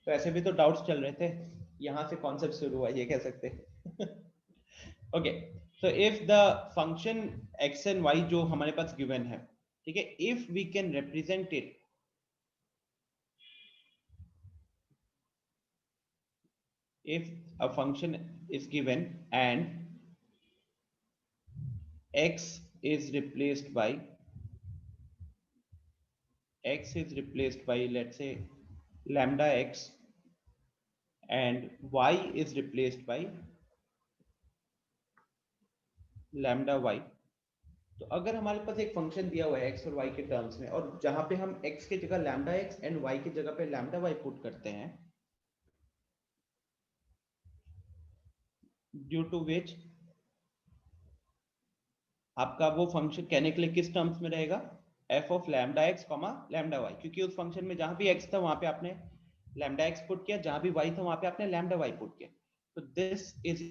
तो ऐसे भी तो डाउट्स चल रहे थे, यहाँ से कॉन्सेप्ट शुरू हुआ ये कह सकते हैं। Okay, so if the function x and y जो हमारे पास given है, ठीक है, if we can represent it, if a function is given and x is replaced by let's say lambda x and y is replaced by lambda y, तो अगर हमारे पास एक function दिया हुआ है x और y के टर्म्स में, और जहां पे हम x की जगह लैम्डा x एंड y की जगह पे लैम्डा y पुट करते हैं, ड्यू टू विच आपका वो फंक्शन कहने के लिए किस टर्म्स में रहेगा, f of lambda x comma lambda y, क्योंकि उस फंक्शन में जहां भी x था वहां पे आपने लैम्डा x पुट किया, जहां भी y था वहां पे आपने लैम्डा y पुट किया, तो this is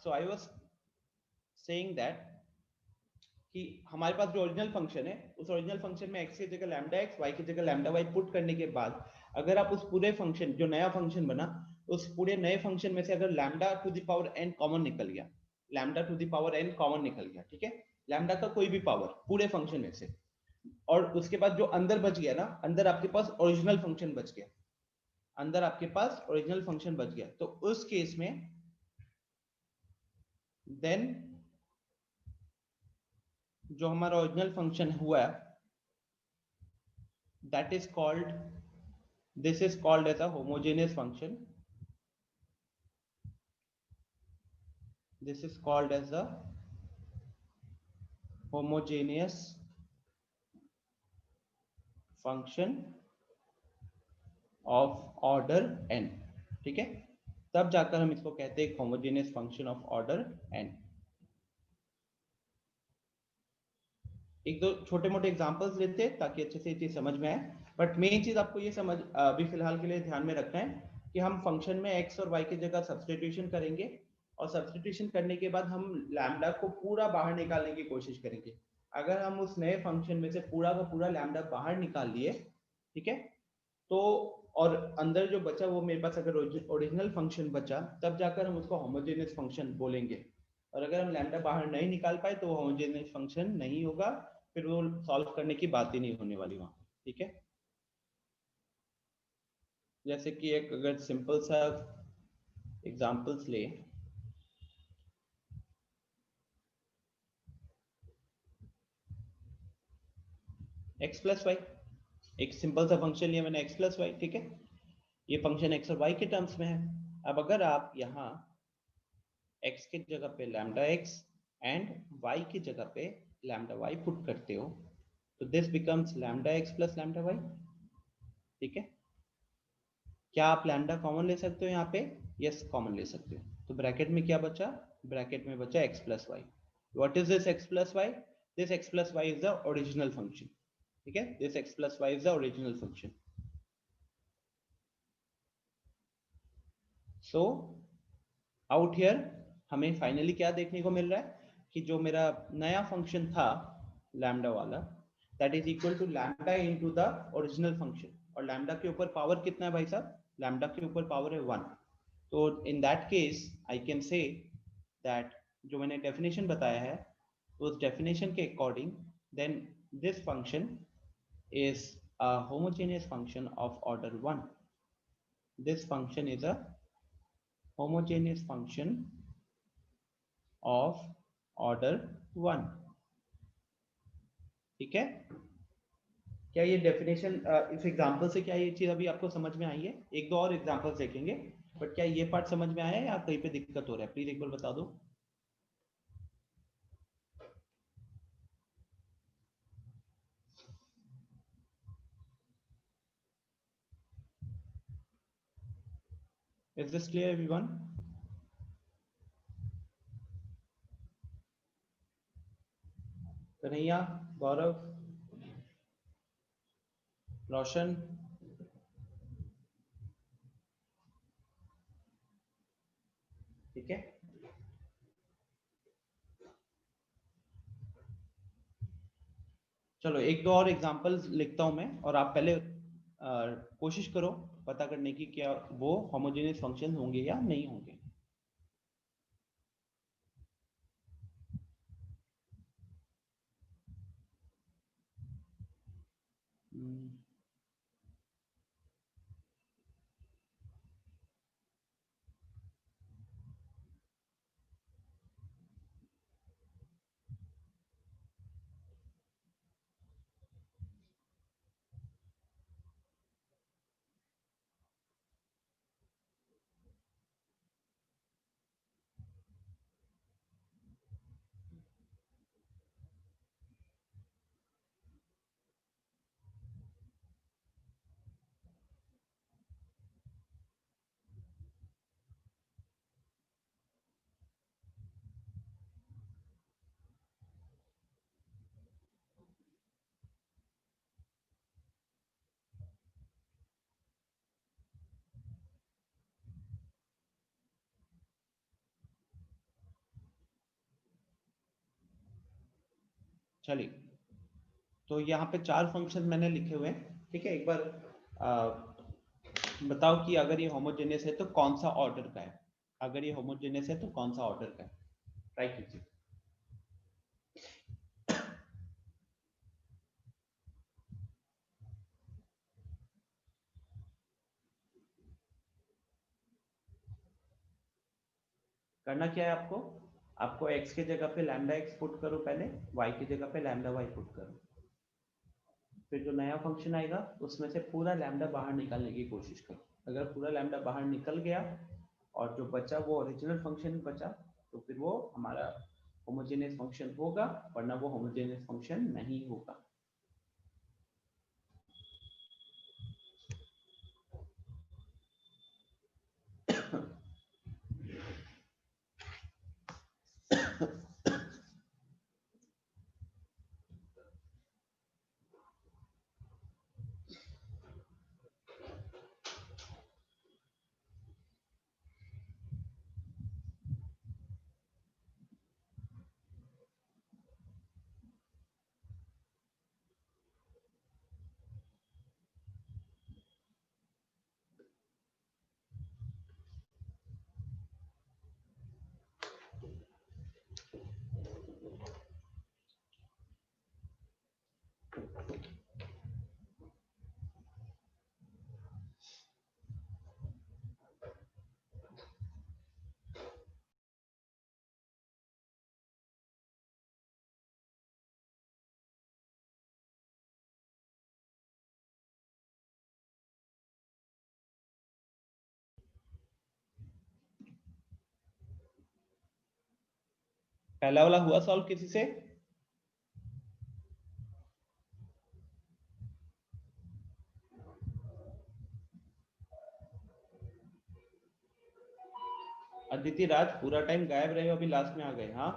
so I was saying that कि हमारे पास जो ओरिजिनल फंक्शन है, उस ओरिजिनल फंक्शन में x की जगह लैम्डा x, y की जगह लैम्डा y पुट करने के बाद अगर आप उस पूरे फंक्शन जो नया फंक्शन बना, उस पूरे नए फंक्शन में से अगर lambda to the power n common निकल गया, lambda to the power n common निकल गया, ठीक है, लैम्डा का कोई भी पावर पूरे फंक्शन में से, और उसके बाद जो अंदर बच गया ना, अंदर आपके पास ओरिजिनल फंक्शन बच गया, अंदर आपके पास ओरिजिनल फंक्शन बच गया, तो उस केस में देन जो हमारा ओरिजिनल फंक्शन हुआ, that is called, this is called as a homogeneous function, this is called as a homogeneous function of order n, ठीक है, तब जाकर हम इसको कहते हैं homogeneous function of order n। एक दो छोटे मोटे एग्जांपल्स लेते हैं ताकि अच्छे से ये चीज समझ में आए, बट मेन चीज आपको ये समझ अभी फिलहाल के लिए ध्यान में रखना है कि हम फंक्शन में x और y की जगह सब्स्टिट्यूशन करेंगे, और सब्स्टिट्यूशन करने के बाद हम लैम्डा को पूरा बाहर निकालने की कोशिश करेंगे। अगर हम उस नए फंक्शन में से पूरा का पूरा लैम्डा बाहर निकाल लिए, ठीक है, तो और अंदर जो बचा वो मेरे पास अगर ओरिजिनल फंक्शन बचा, तब जाकर हम उसको होमोजेनियस फंक्शन बोलेंगे, और अगर हम लैम्डा बाहर नहीं निकाल पाए तो वो होमोजेनियस फंक्शन नहीं होगा, फिर वो सॉल्व करने की बात ही नहीं होने वाली वहां, ठीक है। जैसे कि एक अगर सिंपल सा एग्जांपल्स ले, x प्लस वाई, एक सिंपल सा फंक्शन लिया मैंने x प्लस वाई, ठीक है, ये फंक्शन x और y के टर्म्स में है। अब अगर आप यहाँ x की जगह पे लैम्डा x एंड y की जगह पे लैम्डा y पुट करते हो, तो this becomes lambda x plus lambda y, ठीक है। क्या आप लैम्डा कॉमन ले सकते हो यहाँ पे? यस, कॉमन ले सकते हो। तो ब्रैकेट में क्या बचा? ब्रैकेट में बचा x plus y. What is this x plus y? This x plus y is the original function. ठीक है, this x plus y is the original function. So out here हमें फाइनली क्या देखने को मिल रहा है कि जो मेरा नया फंक्शन था लैम्डा वाला, that is equal to lambda into the original function. और लैम्डा के ऊपर पावर कितना है भाई साहब? लैम्डा के ऊपर पावर है 1. तो in that case I can say that जो मैंने डेफिनेशन बताया है उस डेफिनेशन के according then this function is a homogeneous function of order 1. This function is a homogeneous function of order 1. ठीक है, क्या ये डेफिनेशन इस एग्जांपल से क्या ये चीज अभी आपको समझ में आई है? एक दो और एग्जांपल्स देखेंगे, बट क्या ये पार्ट समझ में आया है या कहीं पे दिक्कत हो रहा है? प्लीज एक बार बता दो. Is this clear everyone? Kanhaiya, गौरव, रोशन, ठीक है. चलो एक दो और एग्जांपल्स लिखता हूं मैं, और आप पहले कोशिश करो पता करने की क्या वो होमोजेनियस फंक्शन होंगे या नहीं होंगे. चलिए, तो यहाँ पे 4 फंक्शन मैंने लिखे हुए हैं. ठीक है, एक बार बताओ कि अगर ये होमोजेनियस है तो कौन सा ऑर्डर का है. अगर ये होमोजेनियस है तो कौन सा ऑर्डर का है, ट्राई कीजिए. करना क्या है आपको? आपको x के जगह पे लैम्डा x पुट करो पहले, y की जगह पे लैम्डा y पुट करो. फिर जो नया फंक्शन आएगा उसमें से पूरा लैम्डा बाहर निकालने की कोशिश करो. अगर पूरा लैम्डा बाहर निकल गया और जो बचा वो ओरिजिनल फंक्शन बचा, तो फिर वो हमारा होमोजेनियस फंक्शन होगा, वरना वो होमोजेनियस फंक्शन नहीं होगा. पहला वाला हुआ सॉल्व किसी से? अदिति राज पूरा टाइम गायब रहे हो, अभी लास्ट में आ गए. हाँ,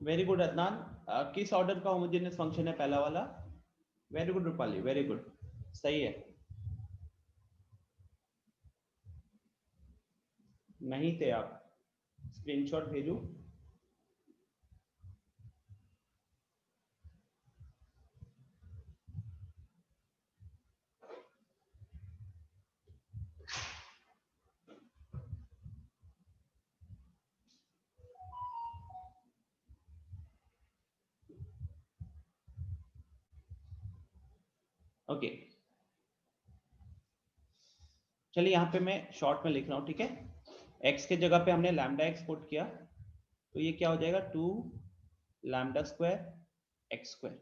वेरी गुड अदनान। किस ऑर्डर का होमोजेनियस फंक्शन है पहला वाला? Very good Rupali, very good, सही है। नहीं थे आप? स्क्रीनशॉट भेजू? ओके, चलिए यहाँ पे मैं शॉर्ट में लिख रहा हूँ, ठीक है। x के जगह पे हमने लैम्डा एक्स पुट किया, तो ये क्या हो जाएगा, 2 लैम्डा स्क्वायर एक्स स्क्वायर,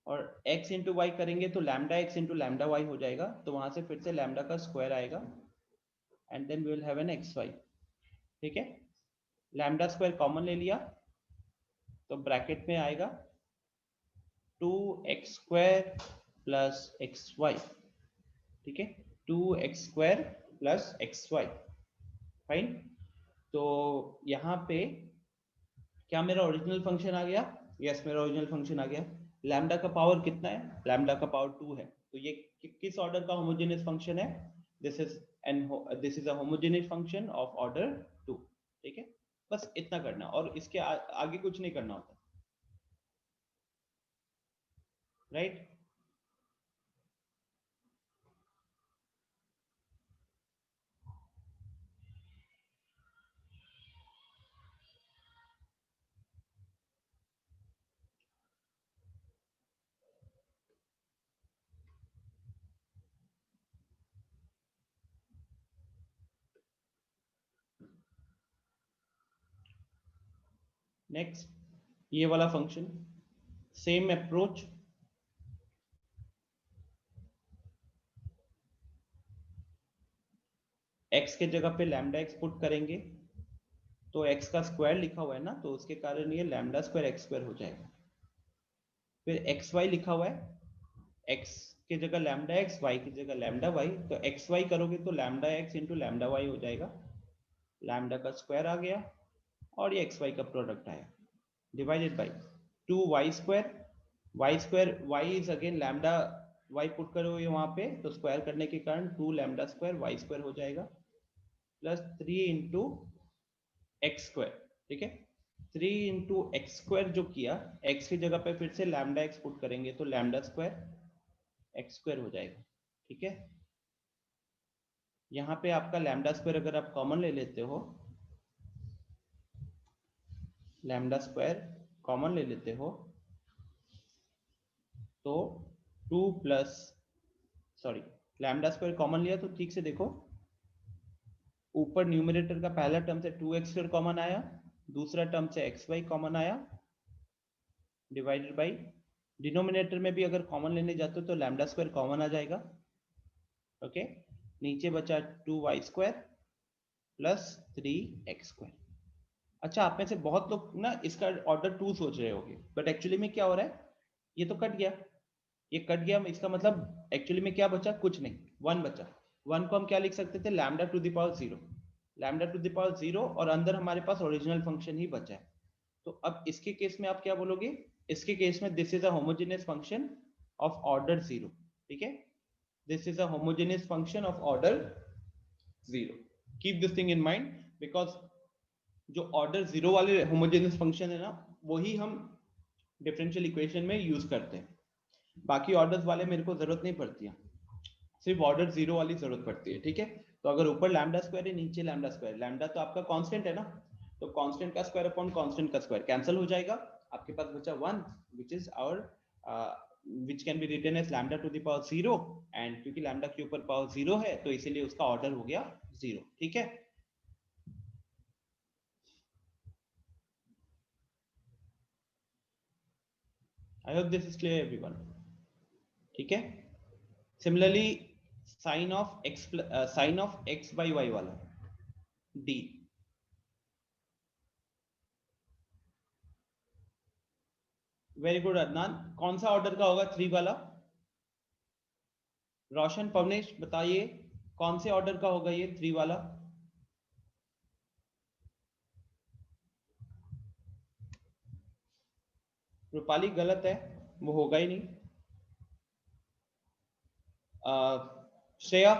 और x इंटू वाई करेंगे तो lambda x into lambda y हो जाएगा, तो वहां से फिर से लैम्डा का स्क्वायर आएगा, and then we will have an x y, ठीक है। लैम्डा स्क्वायर कॉमन ले लिया, तो ब्रैकेट में आएगा 2x square plus x y, ठीक है, 2x square plus x y, fine. तो यहाँ पे क्या मेरा ओरिजिनल फंक्शन आ गया? यस, मेरा ओरिजिनल फंक्शन आ गया। लैम्डा का पावर कितना है? लैम्डा का पावर 2 है, तो ये किस ऑर्डर का होमोजेनियस फंक्शन है? This is this is a homogeneous function of order 2, ठीक है। बस इतना करना, और इसके आगे कुछ नहीं करना होता, राइट। नेक्स्ट, ये वाला फंक्शन, सेम अप्रोच, x के जगह पे लैम्डा एक्स पुट करेंगे, तो x का स्क्वायर लिखा हुआ है ना, तो उसके कारण ये लैम्डा स्क्वायर एक्स स्क्वायर हो जाएगा। फिर एक्स वाई लिखा हुआ है, x की जगह लैम्डा एक्स, y की जगह लैम्डा वाई, तो एक्स वाई करोगे तो lambda x into lambda y हो जाएगा, लैम्डा का स्क्वायर आ गया, और ये एक्स वाई का प्रोडक्ट आया, divided by 2y square y is again lambda y put करोगे वहां पे, तो स्क्वायर करने के कारण 2 लैम्डा स्क्वायर वाई स्क्वायर हो जाएगा, प्लस 3 इंटू एक्स स्क्वायर, ठीक है। 3 इंटू एक्स स्क्वायर जो किया, x की जगह पे फिर से लैम्डा एक्स पुट करेंगे, तो लैम्डा स्क्वायर एक्स स्क्वायर हो जाएगा, ठीक है। यहाँ पे आपका लैम्डा स्क्वायर अगर आप कॉमन ले लेते हो, लैम्डा स्क्वायर कॉमन ले लेते हो, तो 2 plus, sorry, lambda square common लिया तो ठीक से देखो, ऊपर न्यूमरेटर का पहला टर्म से 2x स्क्वायर कॉमन आया, दूसरा टर्म से एक्स वाई कॉमन आया, डिवाइडेड बाई, डिनोमिनेटर में भी अगर कॉमन लेने जाते हो तो लैम्डा स्क्वायर कॉमन आ जाएगा, ओके। नीचे बचा 2y square plus 3x square. अच्छा, आप में से बहुत लोग ना इसका ऑर्डर 2 सोच रहे होंगे, बट एक्चुअली में क्या हो रहा है, ये तो कट गया, ये कट गया, इसका मतलब एक्चुअली में क्या बचा, कुछ नहीं, 1 बचा। 1 को हम क्या लिख सकते थे, lambda to the power 0, lambda to the power 0, और अंदर हमारे पास ओरिजिनल फंक्शन ही बचा है। तो अब इसके केस में आप क्या बोलोगे, इसके केस में this is a homogeneous function of order 0, ठीक है। This is a homogeneous function of order 0, keep this thing in mind, because जो ऑर्डर 0 वाले होमोजेनियस फंक्शन है ना, वही हम डिफरेंशियल इक्वेशन में यूज करते हैं, बाकी ऑर्डर्स वाले मेरे को जरूरत नहीं पड़ती है, सिर्फ ऑर्डर 0 वाली जरूरत पड़ती है, ठीक है। तो अगर ऊपर लैम्डा स्क्वायर है, नीचे लैम्डा स्क्वायर, लैम्डा तो आपका कांस्टेंट है ना, तो कांस्टेंट का स्क्वायर अपॉन कांस्टेंट का स्क्वायर कैंसिल हो जाएगा, आपके पास बचा 1, which is our which can be written as lambda to the power 0, and क्योंकि लैम्डा के ऊपर पावर 0 है तो इसीलिए उसका ऑर्डर हो गया 0, ठीक है। I hope this is clear everyone, ठीक है। Similarly sine of x by y वाला डी, वेरी गुड अदनान, कौन सा ऑर्डर का होगा 3 वाला? रोशन पवनेश बताइए, कौन से ऑर्डर का होगा ये 3 वाला? रूपाली गलत है, वो होगा ही नहीं। श्रेया,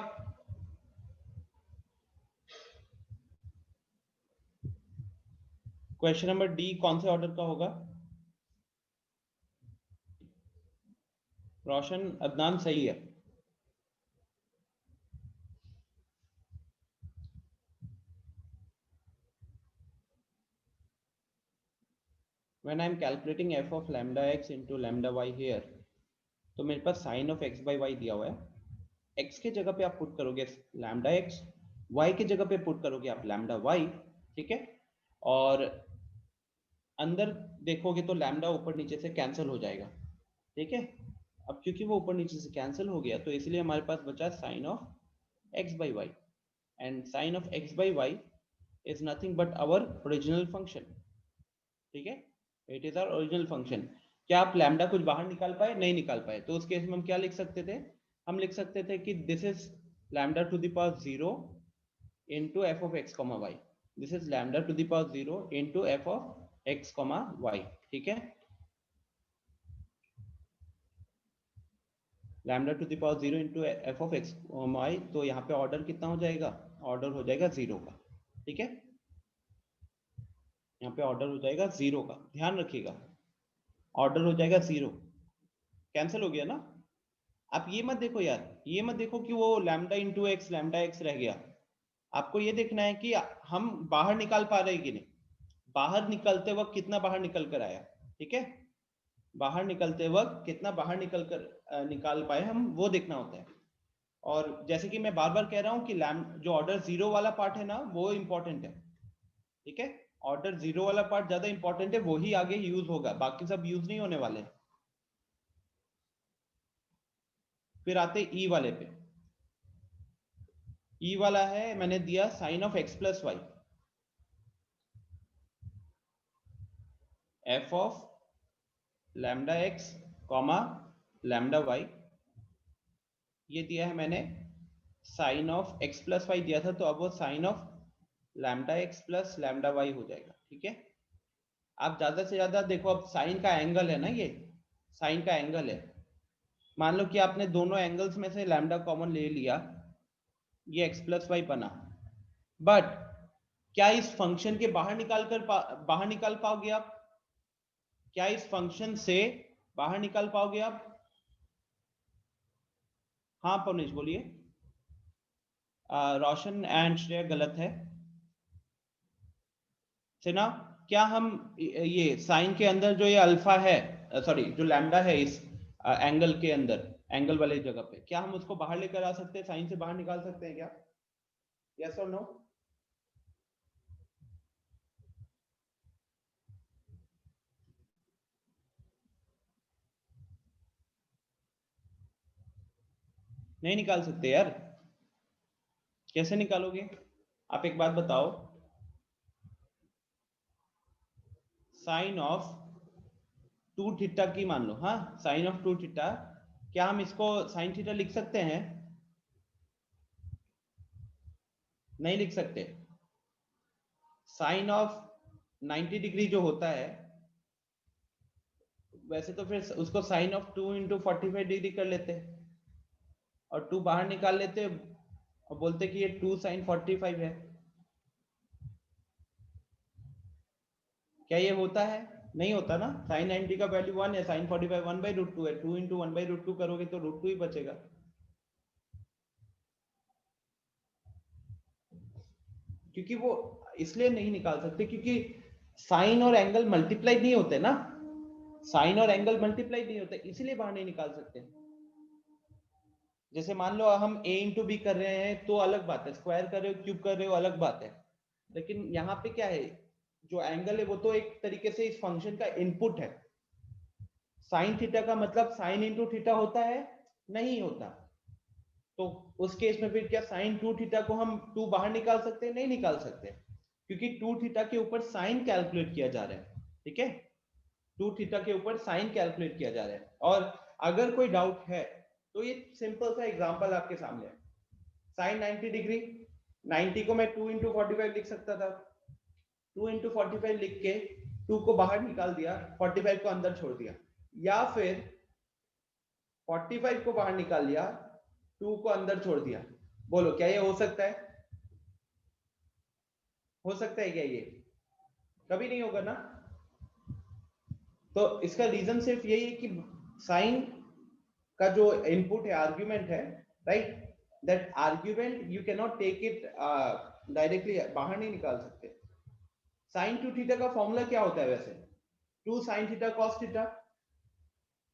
क्वेश्चन नंबर डी कौन से ऑर्डर का होगा? रोशन, अदनान सही है। When I am calculating f of lambda x into lambda y here, तो मेरे पास sin of x by y दिया हुआ है। x के जगह पे आप पुट करोगे लैम्डा x, y के जगह पे पुट करोगे आप लैम्डा y, ठीक है। और अंदर देखोगे तो लैम्डा ऊपर नीचे से कैंसिल हो जाएगा, ठीक है। अब क्योंकि वो ऊपर नीचे से कैंसिल हो गया तो इसलिए हमारे पास बचा sine of x by y, and sine of x by y is nothing but our original function, ठीक है। It is our original function. क्या आप लैम्डा कुछ बाहर निकाल पाए? नहीं निकाल पाए। तो उस केस में हम क्या लिख सकते थे? हम लिख सकते थे कि this is lambda to the power 0 into f of x comma y, this is lambda to the power 0 into f of x comma y, ठीक है। Lambda to the power 0 into f of x comma y, तो यहाँ पे order कितना हो जाएगा? Order हो जाएगा 0 का, ठीक है। यहाँ पे ऑर्डर हो जाएगा 0 का, ध्यान रखिएगा, ऑर्डर हो जाएगा 0। कैंसिल हो गया ना। आप ये मत देखो यार, ये मत देखो कि वो lambda into x lambda x रह गया। आपको ये देखना है कि हम बाहर निकाल पा रहे हैं कि नहीं। बाहर निकलते वक्त कितना बाहर निकल कर आया, ठीक है। बाहर निकलते वक्त कितना बाहर निकाल पाए हम, वो देखना होता है। और जैसे कि मैं बार बार कह रहा हूं कि जो ऑर्डर 0 वाला पार्ट है ना, वो इंपॉर्टेंट है, ठीक है। ऑर्डर 0 वाला पार्ट ज्यादा इंपॉर्टेंट है, वही आगे यूज होगा, बाकी सब यूज नहीं होने वाले। फिर आते ई वाले पे। ई वाला है, मैंने दिया sine of x plus y, f of lambda x comma lambda y, ये दिया है मैंने। Sine of x plus y दिया था, तो अब वो sine of lambda x plus lambda y हो जाएगा, ठीक है। आप ज्यादा से ज्यादा देखो, अब साइन का एंगल है ना, ये साइन का एंगल है। मान लो कि आपने दोनों एंगल्स में से लैम्डा कॉमन ले लिया, ये एक्स प्लस वाई बना। बट क्या इस फंक्शन के बाहर निकाल पाओगे आप? क्या इस फंक्शन से बाहर निकाल पाओगे आप? हाँ पवनेश बोलिए। रोशन एंड श्रेया गलत है। सिना, क्या हम ये साइन के अंदर जो ये अल्फा है, सॉरी जो लैम्डा है इस एंगल के अंदर, एंगल वाले जगह पे, क्या हम उसको बाहर लेकर आ सकते हैं? साइन से बाहर निकाल सकते हैं क्या? यस और नो? नहीं निकाल सकते यार। कैसे निकालोगे? आप एक बात बताओ, साइन ऑफ 2 थीटा की मान लो, हाँ साइन ऑफ 2 थीटा, क्या हम इसको साइन थीटा लिख सकते हैं? नहीं लिख सकते। साइन ऑफ 90 डिग्री जो होता है, वैसे तो फिर उसको साइन ऑफ 2 इंटू 45 डिग्री कर लेते और 2 बाहर निकाल लेते और बोलते कि ये 2 साइन 45 है। क्या ये होता है? नहीं होता ना। साइन 90 का वैल्यू 1 है, साइन 45 1/√2 है, 2 इंटू 1/√2 करोगे तो √2 ही बचेगा। क्योंकि वो इसलिए नहीं निकाल सकते क्योंकि साइन और एंगल मल्टीप्लाई नहीं होते ना, साइन और एंगल मल्टीप्लाई नहीं होते, इसीलिए बाहर नहीं निकाल सकते। जैसे मान लो हम a इंटू बी कर रहे हैं तो अलग बात है, स्क्वायर कर रहे हो क्यूब कर रहे हो अलग बात है, लेकिन यहाँ पे क्या है, जो एंगल है वो तो एक तरीके से इस फंक्शन का इनपुट है। साइन थीटा का मतलब साइन इंटू थीटा होता है? नहीं होता। तो उस केस में फिर क्या साइन 2 थीटा को हम 2 बाहर निकाल सकते हैं? नहीं निकाल सकते, क्योंकि 2 थीटा के ऊपर साइन कैलकुलेट किया जा रहा है, ठीक है। 2 थीटा के ऊपर साइन कैलकुलेट किया जा रहा है। और अगर कोई डाउट है तो ये सिंपल सा एग्जांपल आपके सामने है। साइन 90 डिग्री, 90 को मैं 2 इंटू 45 लिख सकता था। 2 इंटू 45 लिख के 2 को बाहर निकाल दिया, 45 को अंदर छोड़ दिया, या फिर 45 को बाहर निकाल लिया, 2 को अंदर छोड़ दिया। बोलो क्या ये हो सकता है? हो सकता है क्या? ये कभी नहीं होगा ना। तो इसका रीजन सिर्फ यही है कि साइन का जो इनपुट है, आर्ग्यूमेंट है, right, that argument you can not take it directly, बाहर नहीं निकाल सकते। साइन 2 थीटा का फॉर्मूला क्या होता है वैसे? 2 sine theta cos theta,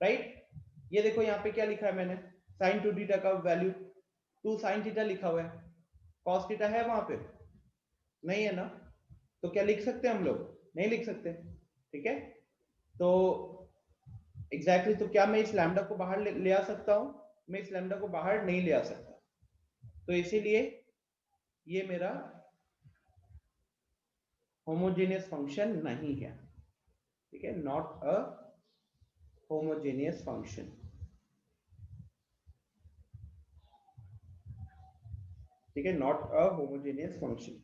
right. ये देखो यहाँ पे क्या लिखा है मैंने, साइन 2 थीटा का वैल्यू 2 साइन थीटा लिखा हुआ है, कॉस थीटा है वहां पे? नहीं है ना। तो क्या लिख सकते हैं हम लोग? नहीं लिख सकते, ठीक है। तो एग्जैक्टली तो क्या मैं इस लैम्डा को बाहर ले आ सकता हूं? मैं इस लैम्डा को बाहर नहीं ले आ सकता, तो इसीलिए ये मेरा होमोजेनियस फंक्शन नहीं है, ठीक है, नॉट अ होमोजेनियस फंक्शन। ठीक है, not a homogeneous function.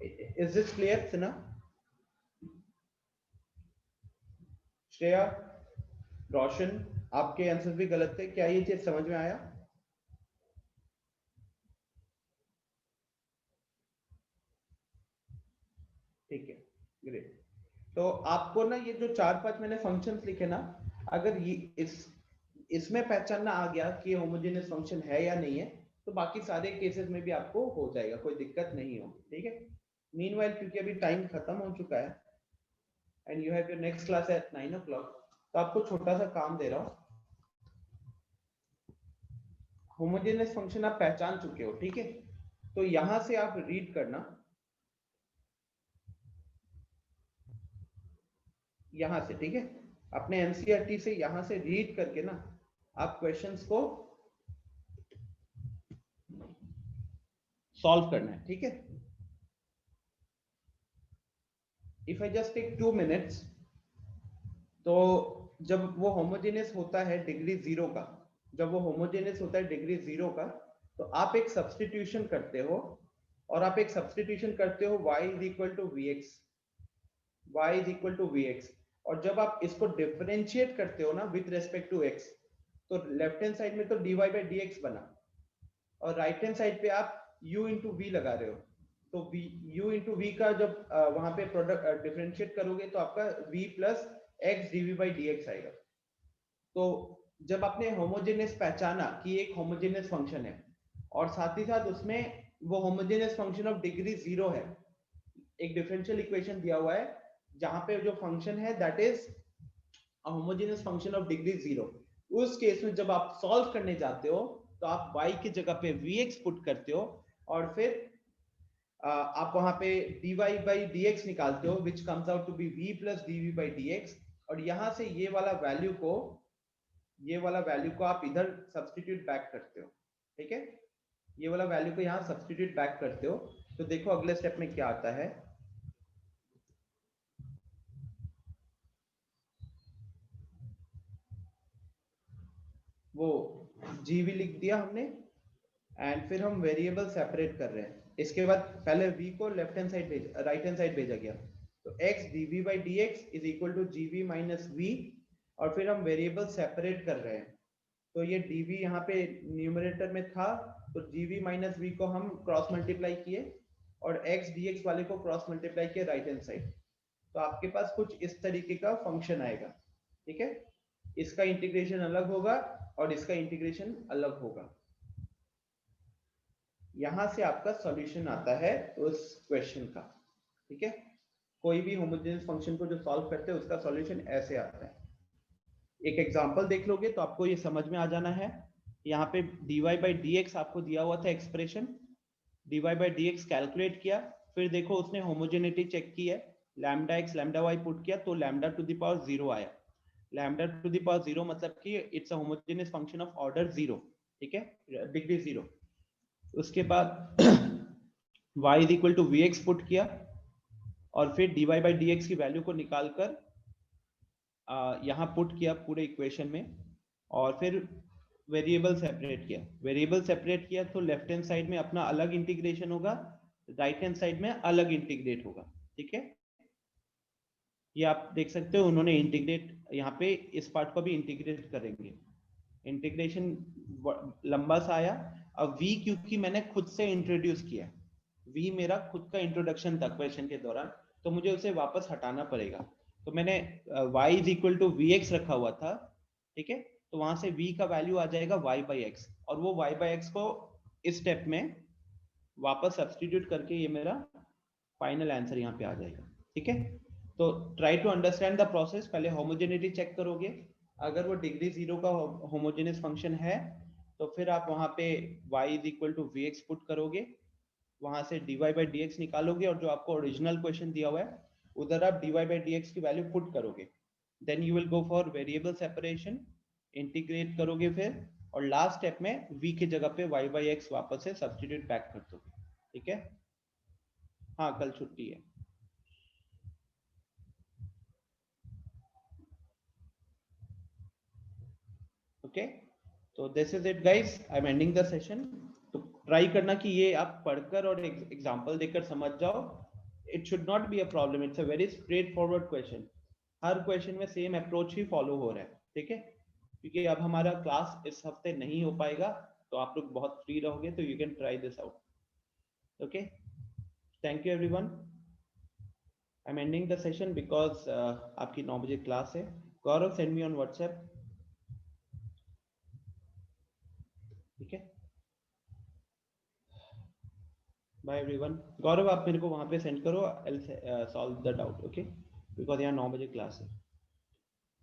Is this clear Sinha? Shreya, Roshan, आपके आंसर भी गलत थे, क्या ये चीज समझ में आया? ठीक है, ग्रेट। तो आपको ना ये जो 4-5 मैंने फंक्शंस लिखे ना, अगर ये इसमें पहचानना आ गया कि ये होमोजेनियस फंक्शन है या नहीं है, तो बाकी सारे केसेस में भी आपको हो जाएगा, कोई दिक्कत नहीं होगी, ठीक है। मीनवाइल क्योंकि अभी टाइम खत्म हो चुका है and you have your next class at 9 o'clock, तो आपको छोटा सा काम दे रहा हूँ। होमोजेनियस फंक्शन आप पहचान चुके हो, ठीक है, तो यहां से आप रीड करना, यहां से, ठीक है, अपने एनसीईआरटी से यहां से रीड करके ना आप क्वेश्चंस को सॉल्व करना है, ठीक है। If I just take 2 minutes, तो जब वो होमोजेनियस होता है डिग्री 0 का, जब वो होमोजेनियस होता है डिग्री 0 का, तो आप एक सब्स्टिट्यूशन करते हो, और आप एक सब्स्टिट्यूशन करते हो y is equal to vx, y is equal to vx, और जब आप इसको डिफरेंशिएट करते हो ना विथ रेस्पेक्ट टू x, तो लेफ्ट हैंड साइड में तो dy बाई dx बना, और राइट हैंड साइड पे आप u इंटू वी लगा रहे हो, तो v u इंटू वी का जब वहां पे प्रोडक्ट डिफरेंशिएट करोगे तो आपका v plus x dv by d x आएगा। तो जब आपने होमोजेनियस पहचाना कि एक होमोजेनियस फंक्शन है, और साथ ही साथ उसमें वो होमोजेनियस फंक्शन ऑफ डिग्री 0 है, एक डिफरेंशियल इक्वेशन दिया हुआ है जहां पे जो फंक्शन है that is homogeneous function of degree 0, उस केस में जब आप सॉल्व करने जाते हो तो आप y की जगह पे vx पुट करते हो, और फिर आप वहां पे dy बाई dx निकालते हो which comes out to be v plus dv by dx, और यहां से ये वाला वैल्यू को आप इधर सब्स्टिट्यूट बैक करते हो, ठीक है, ये वाला वैल्यू को यहाँ सब्स्टिट्यूट बैक करते हो। तो देखो अगले स्टेप में क्या आता है, वो जीवी लिख दिया हमने, एंड फिर हम वेरिएबल सेपरेट कर रहे हैं। इसके बाद पहले v को left hand side right hand side भेजा गया, तो x dv by dx is equal to gv minus v, और फिर हम वेरिएबल सेपरेट कर रहे हैं, तो ये dv यहाँ पे न्यूमरेटर में था, तो gv माइनस v को हम क्रॉस मल्टीप्लाई किए, और x dx वाले को क्रॉस मल्टीप्लाई किए राइट हैंड साइड, तो आपके पास कुछ इस तरीके का फंक्शन आएगा, ठीक है। इसका इंटीग्रेशन अलग होगा और इसका इंटीग्रेशन अलग होगा। यहां से आपका सॉल्यूशन आता है उस क्वेश्चन का, ठीक है। कोई भी होमोजेनियस फंक्शन को जो सॉल्व करते हैं उसका सॉल्यूशन ऐसे आता है। एक एग्जांपल देख लोगे तो आपको ये समझ में आ जाना है। यहाँ पे dy बाई dx आपको दिया हुआ था expression, dy by dx calculate किया, फिर देखो उसने होमोजेनिटी चेक की है, lambda x lambda y put किया तो लैम्डा टू द पावर 0 आया। लैम्डा टू द पावर 0 मतलब कि it's a homogeneous function of order 0, ठीक है, डिग्री 0। उसके बाद y is equal to vx put किया, और फिर dy बाई dx की वैल्यू को निकालकर यहाँ पुट किया पूरे इक्वेशन में, और फिर वेरिएबल सेपरेट किया तो लेफ्ट हैंड साइड में अपना अलग इंटीग्रेशन होगा, राइट हैंड साइड में अलग इंटीग्रेट होगा। ठीक है, ये आप देख सकते हो उन्होंने इंटीग्रेट, यहाँ पे इस पार्ट को भी इंटीग्रेट करेंगे। इंटीग्रेशन लंबा सा आया। अब v क्योंकि मैंने खुद से इंट्रोड्यूस किया, v मेरा खुद का इंट्रोडक्शन था क्वेश्चन के दौरान, तो मुझे उसे वापस हटाना पड़ेगा। तो मैंने y is equal to vx रखा हुआ था। ठीक है, तो वहां से v का वैल्यू आ जाएगा y बाई एक्स, और वो y बाई एक्स को इस स्टेप में वापस सब्सटीट्यूट करके ये मेरा फाइनल आंसर यहाँ पे आ जाएगा। ठीक है, तो try to understand the process. पहले होमोजेनिटी चेक करोगे, अगर वो डिग्री 0 का होमोजेनियस फंक्शन है तो फिर आप वहां पे y is equal to v x put करोगे, वहां से dy बाई डी एक्स निकालोगे, और जो आपको ओरिजिनल क्वेश्चन दिया हुआ है उधर आप dy बाई डी एक्स की वैल्यू पुट करोगे। Then you will go for variable separation, integrate करोगे फिर, और लास्ट स्टेप में v की जगह पे y बाई एक्स वापस से सब्सटीट्यूट बैक कर दोगे। ठीक है, हाँ कल छुट्टी है। ओके, तो this is it guys, I am ending the session. तो ट्राई करना कि ये आप पढ़कर और एग्जांपल देकर समझ जाओ। It should not be a problem, it's a very straight forward question. Her question में सेम अप्रोच ही फॉलो हो रहा है। ठीक है, क्योंकि अब हमारा क्लास इस हफ्ते नहीं हो पाएगा, तो आप लोग बहुत फ्री रहोगे, तो you can try this out. Okay, thank you everyone. I am ending the session because आपकी 9 बजे क्लास है। गौरव, सेंड मी ऑन व्हाट्सएप। ठीक है, बाय एवरीवन। गौरव आप मेरे को वहां पे सेंड करो, I will solve the doubt. Okay, because यहाँ 9 बजे क्लास है।